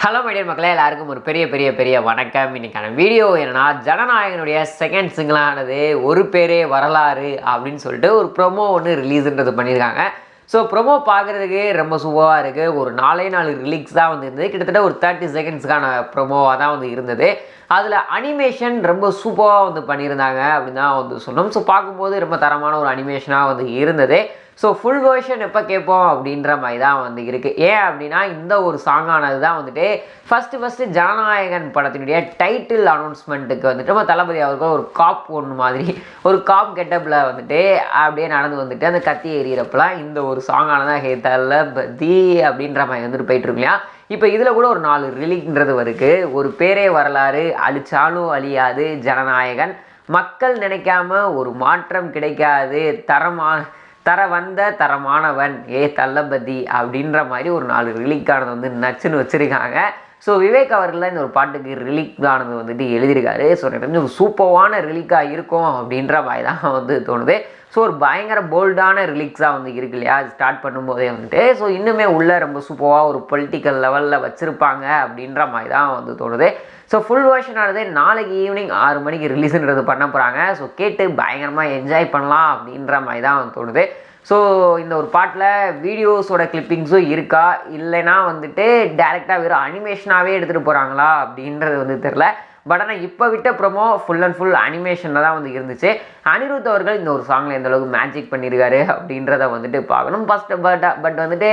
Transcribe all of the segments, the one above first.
Hello my dear மக்களே, எல்லாருக்கும் ஒரு பெரிய வணக்கம். இன்னைக்கான வீடியோ என்னன்னா, ஜனநாயகனுடைய செகண்ட் சிங்கிளானது ஒரு பேரே வரலாறு அப்படின்னு சொல்லிட்டு ஒரு ப்ரொமோ ஒன்று ரிலீஸ்ன்றது பண்ணியிருக்காங்க. ஸோ ப்ரொமோ பார்க்குறதுக்கு ரொம்ப சூப்பராக இருக்குது. ஒரு 4 ரிலீக்ஸ் தான் வந்து இருந்தது. கிட்டத்தட்ட ஒரு 30 செகண்ட்ஸ்க்கான ப்ரொமோவாக தான் வந்து இருந்தது. அதில் அனிமேஷன் ரொம்ப சூப்பராக வந்து பண்ணியிருந்தாங்க அப்படின்னு தான் வந்து சொன்னோம். ஸோ பார்க்கும்போது ரொம்ப தரமான ஒரு அனிமேஷனாக வந்து இருந்தது. ஸோ ஃபுல் வேர்ஷன் எப்போ கேட்போம் அப்படின்ற மாதிரி தான் வந்து இருக்குது. ஏன் அப்படின்னா, இந்த ஒரு சாங்கானது தான் வந்துட்டு ஃபஸ்ட்டு ஜனநாயகன் படத்தினுடைய டைட்டில் அனௌன்ஸ்மெண்ட்டுக்கு வந்துட்டு நம்ம தளபதி அவர்கள் ஒரு காப் ஒன்று மாதிரி ஒரு காப் கெட்டப்பில் வந்துட்டு அப்படியே நடந்து வந்துட்டு அந்த கத்தி எறிகிறப்பெல்லாம் இந்த ஒரு சாங்கானதான் ஹே தளபதி அப்படின்ற மாதிரி வந்துட்டு போயிட்டுருக்கு இல்லையா. இப்போ இதில் கூட ஒரு 4 ரிலீக்ன்றது வருது. ஒரு பேரே வரலாறு, அழிச்சாலும் அழியாது ஜனநாயகன், மக்கள் நினைக்காம ஒரு மாற்றம் கிடைக்காது, தரமானவன் ஏ தளபதி அப்படின்ற மாதிரி ஒரு 4 ரிலீக்கானது வந்து நச்சுன்னு வச்சுருக்காங்க. ஸோ விவேக் அவர்கள் தான் இந்த ஒரு பாட்டுக்கு ரிலீக் ஆனது வந்துட்டு எழுதியிருக்காரு. ஸோ எனக்கு தெரிஞ்சு ஒரு சூப்பரான ரிலீக்காக இருக்கும் அப்படின்ற மாதிரி தான் வந்து தோணுது. ஸோ ஒரு பயங்கர போல்டான ரிலீக்ஸாக வந்து இருக்கு இல்லையா, அது ஸ்டார்ட் பண்ணும்போதே வந்துட்டு. ஸோ இன்னுமே உள்ளே ரொம்ப சூப்பராக ஒரு பொலிட்டிக்கல் லெவலில் வச்சுருப்பாங்க அப்படின்ற மாதிரி தான் வந்து தோணுது. ஸோ ஃபுல் வேர்ஷனானது நாளைக்கு ஈவினிங் 6 மணிக்கு ரிலீஸுன்றது பண்ண போகிறாங்க. ஸோ கேட்டு பயங்கரமாக என்ஜாய் பண்ணலாம் அப்படின்ற மாதிரி தான் வந்து தோணுது. ஸோ இந்த ஒரு பாட்டில் வீடியோஸோட கிளிப்பிங்ஸும் இருக்கா, இல்லைனா வந்துட்டு டேரெக்டாக வெறும் அனிமேஷனாகவே எடுத்துகிட்டு போகிறாங்களா அப்படின்றது வந்து தெரில. பட் ஆனால் இப்போ விட்ட ப்ரொமோ ஃபுல் அண்ட் ஃபுல் அனிமேஷனில் தான் வந்து இருந்துச்சு. அனிருத் அவர்கள் இந்த ஒரு சாங்கில் எந்த அளவுக்கு மேஜிக் பண்ணியிருக்காரு அப்படின்றத வந்துட்டு பார்க்கணும். பட் வந்துட்டு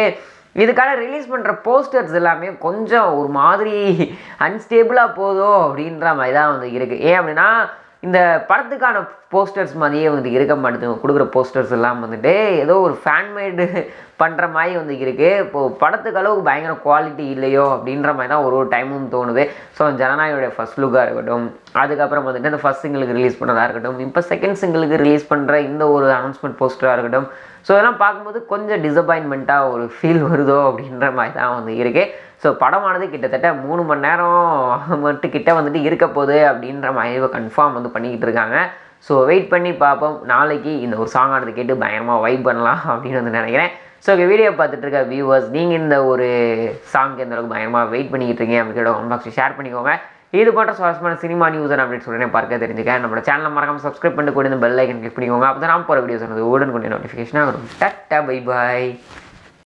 இதுக்கான ரிலீஸ் பண்ணுற போஸ்டர்ஸ் எல்லாமே கொஞ்சம் ஒரு மாதிரி அன்ஸ்டேபிளாக போதோ அப்படின்ற மாதிரி தான் வந்து இருக்குது. ஏன் அப்படின்னா, இந்த படத்துக்கான போஸ்டர்ஸ் மாதிரியே வந்து இருக்க மாட்டேங்குது. கொடுக்குற போஸ்டர்ஸ் எல்லாம் வந்துட்டு ஏதோ ஒரு ஃபேன்மேடு பண்ணுற மாதிரி வந்து இருக்குது. இப்போது படத்துக்கு அளவுக்கு பயங்கர குவாலிட்டி இல்லையோ அப்படின்ற மாதிரி தான் ஒரு டைமும் தோணுது. ஸோ ஜனநாயகனுடைய ஃபர்ஸ்ட் லுக்காக இருக்கட்டும், அதுக்கப்புறம் வந்துட்டு இந்த ஃபர்ஸ்ட் சிங்கிளுக்கு ரிலீஸ் பண்ணதாக இருக்கட்டும், இப்போ செகண்ட் சிங்கிளுக்கு ரிலீஸ் பண்ணுற இந்த ஒரு அனௌன்ஸ்மெண்ட் போஸ்டராக இருக்கட்டும், ஸோ இதெல்லாம் பார்க்கும்போது கொஞ்சம் டிசப்பாயின்மெண்ட்டாக ஒரு ஃபீல் வருதோ அப்படின்ற மாதிரி தான் வந்து இருக்குது. ஸோ படமானது கிட்டத்தட்ட 3 மணி நேரம் மட்டும் கிட்ட வந்துட்டு இருக்க போகுது அப்படின்ற மாதிரி கன்ஃபார்ம் வந்து பண்ணிக்கிட்டு இருக்காங்க. ஸோ வெயிட் பண்ணி பார்ப்போம். நாளைக்கு இந்த ஒரு சாங்கானது கேட்டு பயங்கரமாக வைப் பண்ணலாம் அப்படின்னு வந்து நினைக்கிறேன். ஸோ வீடியோ பார்த்துட்டு இருக்க வியூவர்ஸ், நீங்கள் இந்த ஒரு சாங்க்கு எந்த அளவுக்கு பயங்கரமாக வெயிட் பண்ணிக்கிட்டு இருக்கீங்க அப்படின்னு கமெண்ட் பாக்ஸில் ஷேர் பண்ணிக்கோங்க. இது போன்ற சுவாரஸ்யமான சினிமா நியூஸ் அண்ட் அப்டேட்ஸ் உடனே பார்க்க தெரிஞ்சுக்க நம்மளோட சேனலை மறக்காம சப்ஸ்கிரைப் பண்ணிட்டு கூட இந்த பெல் ஐக்கன் கிளிக் பண்ணிக்கோங்க. அப்போ தான் நான் போகிற வீடியோஸ் வந்து உடனுக்குடைய நோட்டிஃபிகேஷனாக வரும். Tata bye bye.